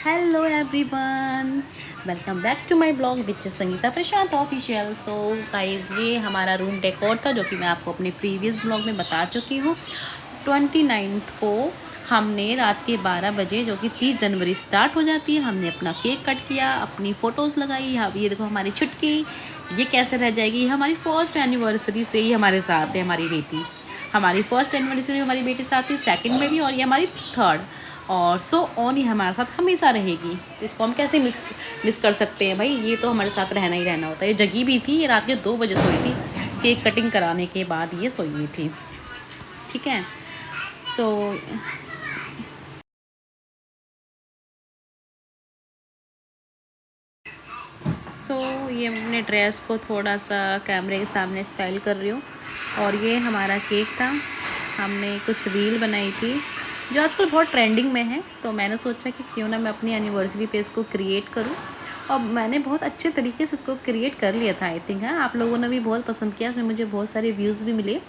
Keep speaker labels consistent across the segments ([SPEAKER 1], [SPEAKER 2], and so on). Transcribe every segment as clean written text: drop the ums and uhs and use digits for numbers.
[SPEAKER 1] Hello everyone, welcome back to my blog with Sangeeta Prashant official. So guys, ये हमारा room decor था जो कि मैं आपको अपने प्रीवियस ब्लॉग में बता चुकी हूँ। 29 को हमने रात के 12 बजे, जो कि 30 जनवरी स्टार्ट हो जाती है, हमने अपना केक कट किया, अपनी फ़ोटोज़ लगाई। यहाँ ये देखो हमारी छुटकी, ये कैसे रह जाएगी, हमारी फर्स्ट एनिवर्सरी से ही हमारे साथ है हमारी बेटी। हमारी फर्स्ट एनिवर्सरी में हमारी बेटी साथ थी, सेकंड में भी, और ये हमारी थर्ड, और सो ऑन ही हमारे साथ हमेशा रहेगी। तो इसको हम कैसे मिस कर सकते हैं भाई, ये तो हमारे साथ रहना ही रहना होता है। ये जगी भी थी, ये रात के 2 बजे सोई थी, केक कटिंग कराने के बाद ये सोई हुई थी। ठीक है। सो ये अपने ड्रेस को थोड़ा सा कैमरे के सामने स्टाइल कर रही हूँ। और ये हमारा केक था, हमने कुछ रील बनाई थी जो आजकल बहुत ट्रेंडिंग में है। तो मैंने सोचा कि क्यों ना मैं अपनी एनिवर्सरी पे इसको क्रिएट करूँ, और मैंने बहुत अच्छे तरीके से इसको क्रिएट कर लिया था। आई थिंक है आप लोगों ने भी बहुत पसंद किया, इसमें मुझे बहुत सारे व्यूज़ भी मिले।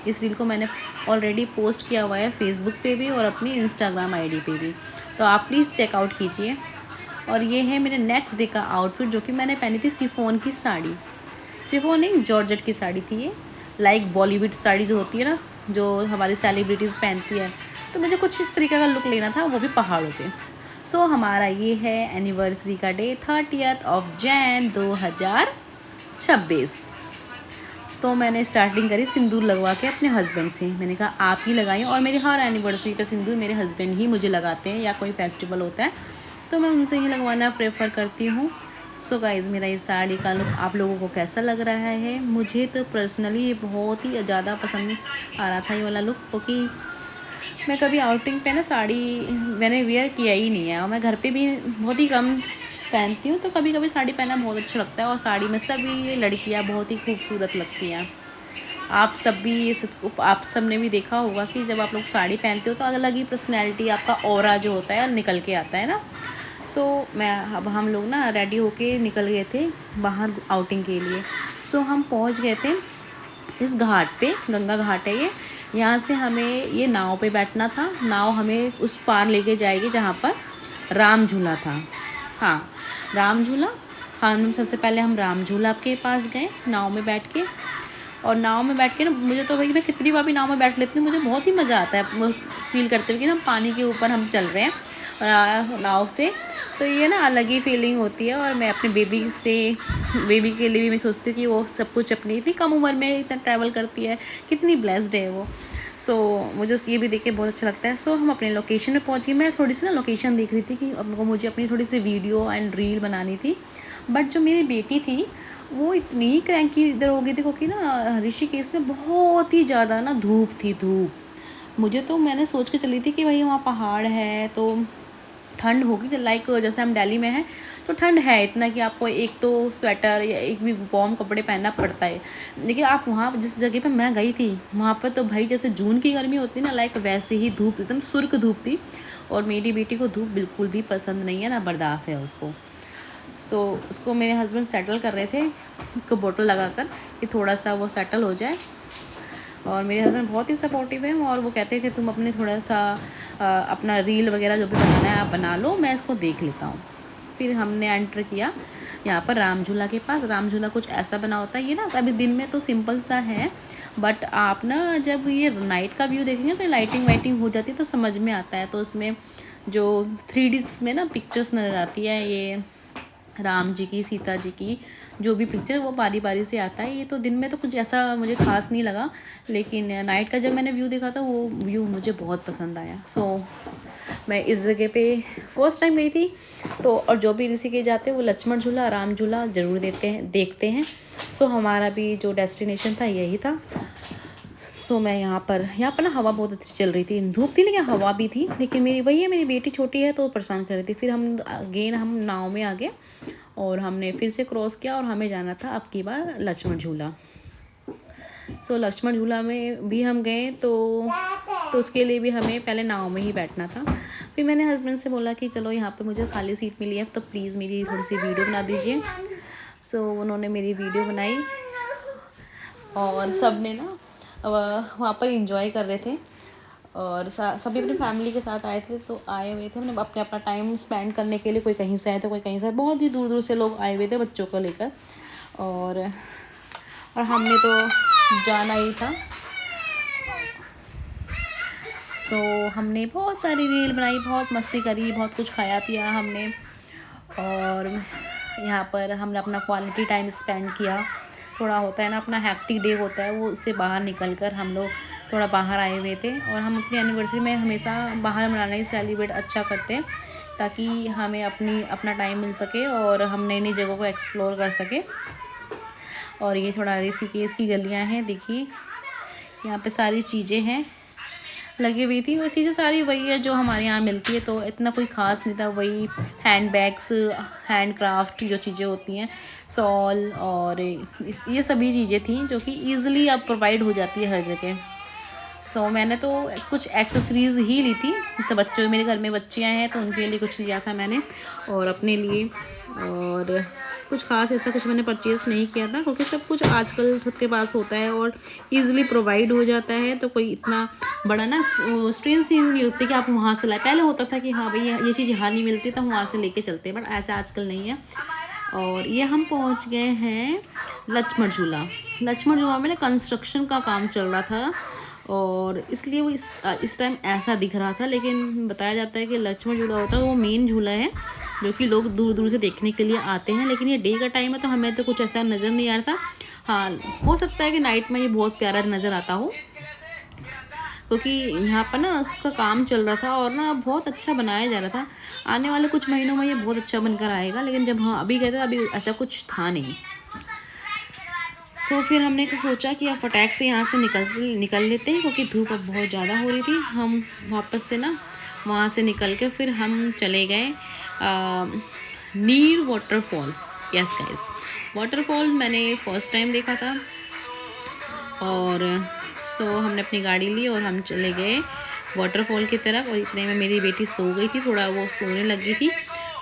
[SPEAKER 1] इस रील को मैंने ऑलरेडी पोस्ट किया हुआ है फेसबुक पे भी और अपनी इंस्टाग्राम आईडी पे भी, तो आप प्लीज़ चेकआउट कीजिए। और ये है मेरे नेक्स्ट डे का आउटफिट, जो कि मैंने पहनी थी शिफॉन की साड़ी। शिफॉन नहीं, जॉर्जेट की साड़ी थी ये, लाइक बॉलीवुड साड़ी जो होती है ना, जो हमारी सेलिब्रिटीज़ पहनती है। तो मुझे कुछ इस तरीके का लुक लेना था, वो भी पहाड़ों पे। हमारा ये है एनिवर्सरी का डे, 30 जैन 2026। तो मैंने स्टार्टिंग करी सिंदूर लगवा के अपने हस्बैंड से। मैंने कहा आप ही लगाइए, और मेरी हर एनिवर्सरी पे सिंदूर मेरे हस्बैंड ही मुझे लगाते हैं, या कोई फेस्टिवल होता है तो मैं उनसे ही लगवाना प्रेफर करती हूँ। सो गाइज़, मेरा इस साड़ी का लुक आप लोगों को कैसा लग रहा है? मुझे तो पर्सनली ये बहुत ही ज़्यादा पसंद आ रहा था ये वाला लुक, क्योंकि मैं कभी आउटिंग पे ना साड़ी मैंने वेयर किया ही नहीं है, और मैं घर पे भी बहुत ही कम पहनती हूँ। तो कभी कभी साड़ी पहनना बहुत अच्छा लगता है, और साड़ी में सभी लड़कियाँ बहुत ही खूबसूरत लगती हैं। आप सब ने भी देखा होगा कि जब आप लोग साड़ी पहनते हो तो अलग ही पर्सनैलिटी, आपका ऑरा जो होता है निकल के आता है ना। मैं अब हम लोग ना रेडी होके निकल गए थे बाहर आउटिंग के लिए। हम पहुंच गए थे इस घाट पे, गंगा घाट है ये। यहाँ से हमें ये नाव पे बैठना था, नाव हमें उस पार लेके जाएगी जहाँ पर राम झूला था। हाँ, राम झूला। हम सबसे पहले हम राम झूला के पास गए नाव में बैठ के। और नाव में बैठ के ना, मुझे तो भाई मैं कितनी बार भी नाव में बैठ लेती हूँ, मुझे बहुत ही मज़ा आता है वो फील करते हुए कि ना पानी के ऊपर हम चल रहे हैं नाव से। तो ये ना अलग ही फीलिंग होती है। और मैं अपने बेबी के लिए भी मैं सोचती हूँ कि वो सब कुछ अपनी इतनी कम उम्र में इतना ट्रैवल करती है, कितनी ब्लेस्ड है वो। मुझे ये भी देख के बहुत अच्छा लगता है। हम अपने लोकेशन में पहुँच गए। मैं थोड़ी सी ना लोकेशन देख रही थी कि मुझे अपनी थोड़ी सी वीडियो एंड रील बनानी थी। बट जो मेरी बेटी थी वो इतनी क्रैंकी इधर हो गई थी, क्योंकि ना ऋषिकेश में बहुत ही ज़्यादा ना धूप थी, धूप। मुझे तो मैंने सोच के चली थी कि भाई वहाँ पहाड़ है तो ठंड होगी, लाइक जैसे हम दिल्ली में हैं तो ठंड है इतना कि आपको एक तो स्वेटर या एक भी वार्म कपड़े पहनना पड़ता है। लेकिन आप वहाँ जिस जगह पे मैं गई थी वहाँ पर तो भाई जैसे जून की गर्मी होती है ना, लाइक वैसे ही धूप, एकदम सुर्ख धूप थी। और मेरी बेटी को धूप बिल्कुल भी पसंद नहीं है, ना बर्दाश्त है उसको। उसको मेरे हस्बैंड सेटल कर रहे थे, उसको बोतल लगाकर कि थोड़ा सा वो सेटल हो जाए। और मेरे हस्बैंड बहुत ही सपोर्टिव हैं, और वो कहते हैं कि तुम अपने थोड़ा सा अपना रील वगैरह जो भी बनाना है आप बना लो, मैं इसको देख लेता हूँ। फिर हमने एंटर किया यहाँ पर राम झूला के पास। राम झूला कुछ ऐसा बना होता है, ये ना अभी दिन में तो सिंपल सा है, बट आप ना जब ये नाइट का व्यू देखेंगे तो लाइटिंग वाइटिंग हो जाती है तो समझ में आता है। तो उसमें जो 3D में ना पिक्चर्स नज़र आती है, ये राम जी की, सीता जी की, जो भी पिक्चर वो बारी बारी से आता है। ये तो दिन में तो कुछ ऐसा मुझे खास नहीं लगा, लेकिन नाइट का जब मैंने व्यू देखा था वो व्यू मुझे बहुत पसंद आया। मैं इस जगह पे फर्स्ट टाइम गई थी। और जो भी ऋषिकेश जाते हैं वो लक्ष्मण झूला, राम झूला ज़रूर देखते हैं। हमारा भी जो डेस्टिनेशन था यही था। मैं यहाँ पर ना हवा बहुत अच्छी चल रही थी, धूप थी लेकिन हवा भी थी। लेकिन मेरी बेटी छोटी है तो परेशान कर रही थी। फिर हम नाव में आ गए और हमने फिर से क्रॉस किया, और हमें जाना था अब की बार लक्ष्मण झूला। लक्ष्मण झूला में भी हम गए तो उसके लिए भी हमें पहले नाव में ही बैठना था। फिर मैंने हस्बैंड से बोला कि चलो यहाँ पे मुझे खाली सीट मिली है तो प्लीज़ मेरी थोड़ी सी वीडियो बना दीजिए। उन्होंने मेरी वीडियो बनाई, और सब ने ना वहाँ पर इंजॉय कर रहे थे। और सभी अपनी फैमिली के साथ आए थे, तो आए हुए थे हमने अपने अपना टाइम स्पेंड करने के लिए। कोई कहीं से आए थे, कोई कहीं से, बहुत ही दूर दूर से लोग आए हुए थे बच्चों को लेकर। और हमने तो जाना ही था। सो हमने बहुत सारी रील बनाई, बहुत मस्ती करी, बहुत कुछ खाया पिया हमने। और यहाँ पर हमने अपना क्वालिटी टाइम स्पेंड किया। थोड़ा होता है ना, अपना हैक्टिक डे होता है, वो उससे बाहर निकल कर हम लोग थोड़ा बाहर आए हुए थे। और हम अपनी एनिवर्सरी में हमेशा बाहर मनाना ही सेलिब्रेट अच्छा करते हैं, ताकि हमें अपना टाइम मिल सके और हम नई नई जगहों को एक्सप्लोर कर सके। और ये थोड़ा ऋषिकेश की गलियाँ हैं, देखिए यहाँ पे सारी चीज़ें हैं लगी हुई थी। वो चीज़ें सारी वही है जो हमारे यहाँ मिलती है, तो इतना कोई ख़ास नहीं था। वही हैंड बैग्स, हैंड क्राफ्ट जो चीज़ें होती हैं, शॉल और ये सभी चीज़ें थी जो कि ईज़िली अब प्रोवाइड हो जाती है हर जगह। सो मैंने तो कुछ एक्सेसरीज़ ही ली थी। जैसे बच्चों, मेरे घर में बच्चियाँ हैं तो उनके लिए कुछ लिया था मैंने, और अपने लिए। और कुछ ख़ास ऐसा कुछ मैंने परचेज़ नहीं किया था, क्योंकि सब कुछ आजकल सबके पास होता है और ईज़िली प्रोवाइड हो जाता है। तो कोई इतना बड़ा ना स्ट्रेंज चीज़ नहीं होती कि आप वहाँ से लाए। पहले होता था कि हाँ भाई ये चीज़ यहाँ नहीं मिलती तो हम वहाँ से लेके चलते हैं, बट ऐसा आजकल नहीं है। और ये हम पहुँच गए हैं लक्ष्मण झूला। लक्ष्मण झूला में ना कंस्ट्रक्शन का काम चल रहा था, और इसलिए वो इस टाइम ऐसा दिख रहा था। लेकिन बताया जाता है कि लक्ष्मण झूला होता है वो मेन झूला है जो कि लोग दूर दूर से देखने के लिए आते हैं। लेकिन ये डे का टाइम है तो हमें तो कुछ ऐसा नज़र नहीं आ रहा था। हाँ, हो सकता है कि नाइट में ये बहुत प्यारा नज़र आता हो, क्योंकि यहाँ पर ना उसका काम चल रहा था और ना बहुत अच्छा बनाया जा रहा था। आने वाले कुछ महीनों में ये बहुत अच्छा बनकर आएगा, लेकिन जब हाँ अभी गए थे अभी ऐसा कुछ था नहीं। सो फिर हमने सोचा कि अब फटाक से यहाँ से निकल लेते हैं, क्योंकि धूप अब बहुत ज़्यादा हो रही थी। हम वापस से ना वहाँ से निकल के फिर हम चले गए नीर वाटरफॉल। यस गाइस, वाटरफॉल मैंने फ़र्स्ट टाइम देखा था। और सो हमने अपनी गाड़ी ली और हम चले गए वाटरफॉल की तरफ। और इतने में मेरी बेटी सो गई थी, थोड़ा वो सोने लगी थी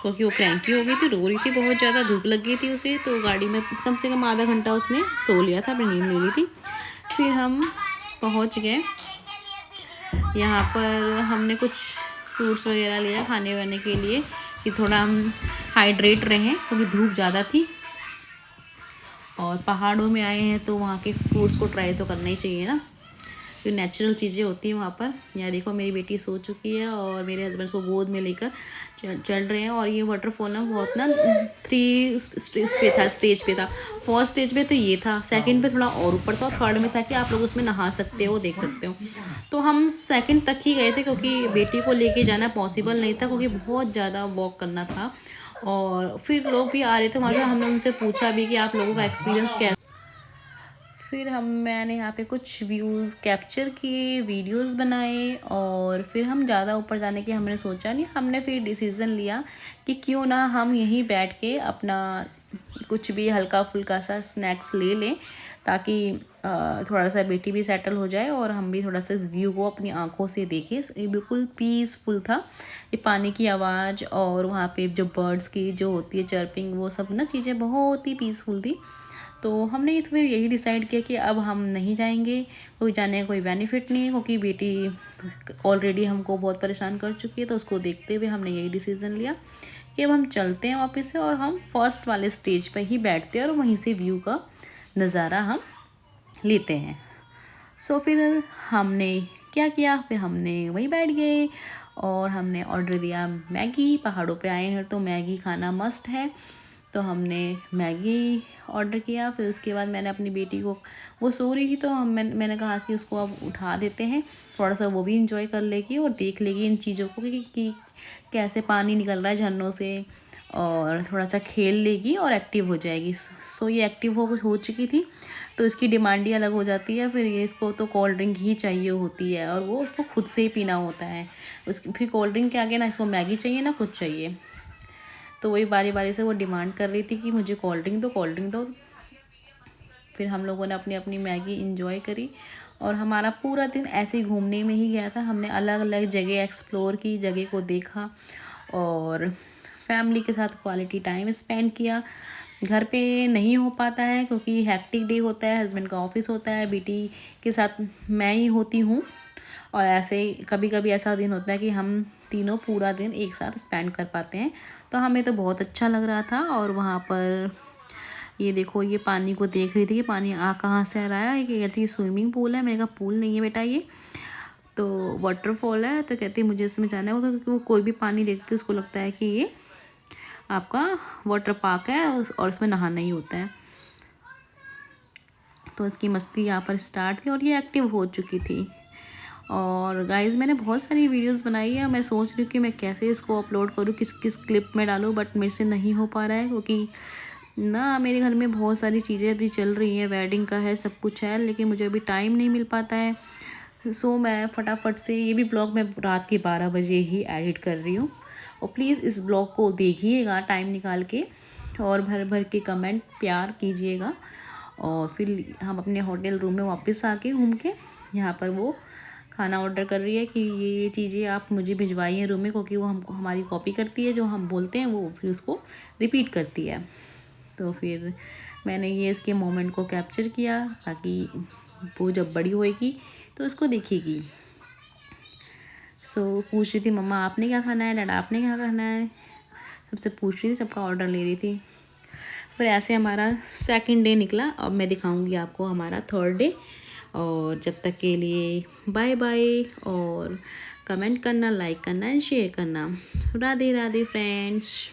[SPEAKER 1] क्योंकि वो क्रैंकी हो गई थी, रो रही थी बहुत ज़्यादा, धूप लग गई थी उसे। तो गाड़ी में कम से कम आधा घंटा उसने सो लिया था, अपनी नींद ले ली थी। फिर हम पहुंच गए यहाँ पर। हमने कुछ फ्रूट्स वगैरह लिया खाने वाने के लिए कि थोड़ा हम हाइड्रेट रहें, क्योंकि धूप ज़्यादा थी। और पहाड़ों में आए हैं तो वहाँ के फ्रूट्स को ट्राई तो करना ही चाहिए ना, जो नेचुरल चीज़ें होती हैं वहाँ पर। यहाँ देखो मेरी बेटी सो चुकी है और मेरे हस्बैंड को गोद में लेकर चल रहे हैं। और ये वाटरफॉल ना बहुत ना 3 स्टेज पे था। फर्स्ट स्टेज पे तो ये था, सेकंड पे थोड़ा और ऊपर था, और थर्ड में था कि आप लोग उसमें नहा सकते हो, देख सकते हो। तो हम सेकंड तक ही गए थे, क्योंकि बेटी को लेके जाना पॉसिबल नहीं था, क्योंकि बहुत ज़्यादा वॉक करना था। और फिर लोग भी आ रहे थे वहाँ से, हमने उनसे पूछा भी कि आप लोगों का एक्सपीरियंस क्या। फिर मैंने यहाँ पे कुछ व्यूज़ कैप्चर किए, वीडियोस बनाए। और फिर हम ज़्यादा ऊपर जाने की हमने सोचा नहीं। हमने फिर डिसीज़न लिया कि क्यों ना हम यहीं बैठ के अपना कुछ भी हल्का फुल्का सा स्नैक्स ले लें, ताकि थोड़ा सा बेटी भी सेटल हो जाए और हम भी थोड़ा सा इस व्यू को अपनी आंखों से देखें। ये बिल्कुल पीसफुल था, ये पानी की आवाज़ और वहाँ पे जो बर्ड्स की जो होती है चर्पिंग, वो सब ना चीज़ें बहुत ही पीसफुल थी। तो हमने फिर यही डिसाइड किया कि अब हम नहीं जाएंगे, कोई जाने का कोई बेनिफिट नहीं है, क्योंकि बेटी ऑलरेडी हमको बहुत परेशान कर चुकी है। तो उसको देखते हुए हमने यही डिसीज़न लिया कि अब हम चलते हैं वापस से, और हम फर्स्ट वाले स्टेज पर ही बैठते हैं और वहीं से व्यू का नज़ारा हम लेते हैं। सो फिर हमने क्या किया, फिर हमने वहीं बैठ गए और हमने ऑर्डर दिया मैगी। पहाड़ों पे आए हैं तो मैगी खाना मस्ट है, तो हमने मैगी ऑर्डर किया। फिर उसके बाद मैंने अपनी बेटी को, वो सो रही थी तो मैंने कहा कि उसको अब उठा देते हैं, थोड़ा सा वो भी इंजॉय कर लेगी और देख लेगी इन चीज़ों को कि कैसे पानी निकल रहा है झरनों से, और थोड़ा सा खेल लेगी और एक्टिव हो जाएगी। सो ये एक्टिव हो चुकी थी, तो इसकी डिमांड ही अलग हो जाती है। फिर ये इसको तो कोल्ड ड्रिंक ही चाहिए होती है, और वो उसको खुद से ही पीना होता है। उसकी फिर कोल्ड ड्रिंक के आगे ना इसको मैगी चाहिए ना कुछ चाहिए। तो वही बारी बारी से वो डिमांड कर रही थी कि मुझे कोल्ड ड्रिंक दो, कोल्ड ड्रिंक दो। फिर हम लोगों ने अपनी अपनी मैगी इंजॉय करी, और हमारा पूरा दिन ऐसे ही घूमने में ही गया था। हमने अलग अलग जगह एक्सप्लोर की, जगह को देखा और फैमिली के साथ क्वालिटी टाइम स्पेंड किया। घर पे नहीं हो पाता है क्योंकि हैक्टिक डे होता है, हस्बैंड का ऑफिस होता है, बेटी के साथ मैं ही होती हूँ। और ऐसे ही कभी कभी ऐसा दिन होता है कि हम तीनों पूरा दिन एक साथ स्पेंड कर पाते हैं। तो हमें तो बहुत अच्छा लग रहा था। और वहाँ पर ये देखो, ये पानी को देख रही थी कि पानी आ कहाँ से आ रहा है। ये कहती है स्विमिंग पूल है। मैंने कहा पूल नहीं है बेटा, ये तो वाटरफॉल है। तो कहती है मुझे इसमें जाना है। वो क्योंकि वो कोई भी पानी देखती है उसको लगता है कि ये आपका वाटर पार्क है और इसमें नहाना ही होता है। तो इसकी मस्ती यहाँ पर स्टार्ट थी और ये एक्टिव हो चुकी थी। और गाइज़ मैंने बहुत सारी वीडियोस बनाई है। मैं सोच रही हूँ कि मैं कैसे इसको अपलोड करूँ, किस किस क्लिप में डालूँ, बट मेरे से नहीं हो पा रहा है क्योंकि ना मेरे घर में बहुत सारी चीज़ें अभी चल रही हैं, वेडिंग का है, सब कुछ है, लेकिन मुझे अभी टाइम नहीं मिल पाता है। सो मैं फटाफट से ये भी ब्लॉग मैं रात के 12 बजे ही एडिट कर रही हूँ। और प्लीज़ इस ब्लॉग को देखिएगा टाइम निकाल के और भर भर के कमेंट प्यार कीजिएगा। और फिर हम अपने होटल रूम में वापस आके घूम के यहाँ पर वो खाना ऑर्डर कर रही है कि ये चीज़ें आप मुझे भिजवाइए रूम में, क्योंकि वो हमको हमारी कॉपी करती है, जो हम बोलते हैं वो फिर उसको रिपीट करती है। तो फिर मैंने ये इसके मोमेंट को कैप्चर किया ताकि वो जब बड़ी होएगी तो उसको देखेगी। सो पूछ रही थी मम्मा आपने क्या खाना है, डैडा आपने क्या खाना है, सबसे पूछ रही थी, सबका ऑर्डर ले रही थी। फिर ऐसे हमारा सेकंड डे निकला। अब मैं दिखाऊंगी आपको हमारा थर्ड डे। और जब तक के लिए बाय बाय। और कमेंट करना, लाइक करना एंड शेयर करना। राधे राधे फ्रेंड्स।